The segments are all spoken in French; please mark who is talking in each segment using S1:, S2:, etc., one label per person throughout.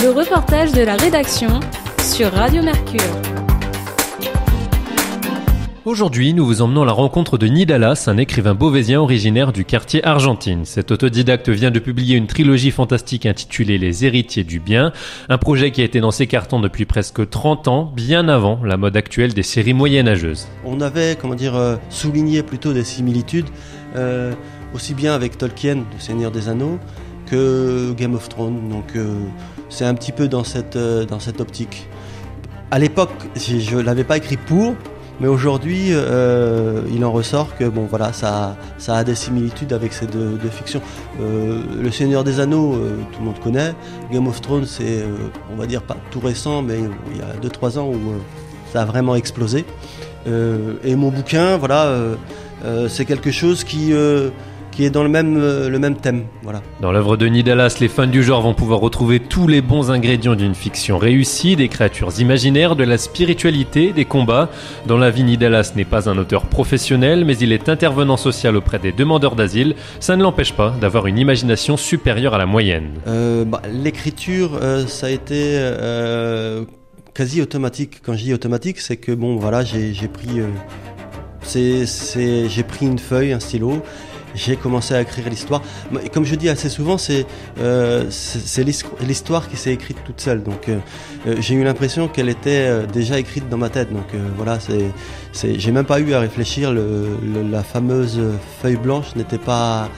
S1: Le reportage de la rédaction sur Radio Mercure.
S2: Aujourd'hui, nous vous emmenons à la rencontre de Nidalas, un écrivain beauvaisien originaire du quartier Argentine. Cet autodidacte vient de publier une trilogie fantastique intitulée Les Héritiers du Bien, un projet qui a été dans ses cartons depuis presque 30 ans, bien avant la mode actuelle des séries moyenâgeuses.
S3: On avait, souligné plutôt des similitudes, aussi bien avec Tolkien, le Seigneur des Anneaux, que Game of Thrones. Donc c'est un petit peu dans cette optique. À l'époque, je ne l'avais pas écrit pour, mais aujourd'hui, il en ressort que ça a des similitudes avec ces deux fictions. Le Seigneur des Anneaux, tout le monde connaît. Game of Thrones, c'est, on va dire, pas tout récent, mais il y a 2-3 ans où ça a vraiment explosé. Et mon bouquin, c'est quelque chose qui est dans le même thème. Voilà.
S2: Dans l'œuvre de Nidalas, les fans du genre vont pouvoir retrouver tous les bons ingrédients d'une fiction réussie, des créatures imaginaires, de la spiritualité, des combats. Dans la vie, Nidalas n'est pas un auteur professionnel, mais il est intervenant social auprès des demandeurs d'asile. Ça ne l'empêche pas d'avoir une imagination supérieure à la moyenne.
S3: L'écriture, ça a été quasi automatique. Quand je dis automatique, c'est que j'ai pris une feuille, un stylo. J'ai commencé à écrire l'histoire. Et comme je dis assez souvent, c'est l'histoire qui s'est écrite toute seule. Donc, j'ai eu l'impression qu'elle était déjà écrite dans ma tête. Donc, j'ai même pas eu à réfléchir. La fameuse feuille blanche n'était pas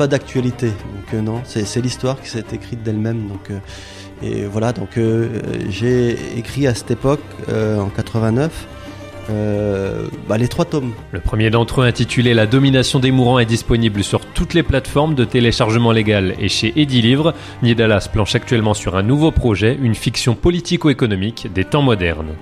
S3: d'actualité. Donc, non, c'est l'histoire qui s'est écrite d'elle-même. Donc, j'ai écrit à cette époque, en 89. Les 3 tomes.
S2: Le premier d'entre eux, intitulé La domination des mourants, est disponible sur toutes les plateformes de téléchargement légal et chez Edilivre. Nidalas planche actuellement sur un nouveau projet, une fiction politico-économique des temps modernes.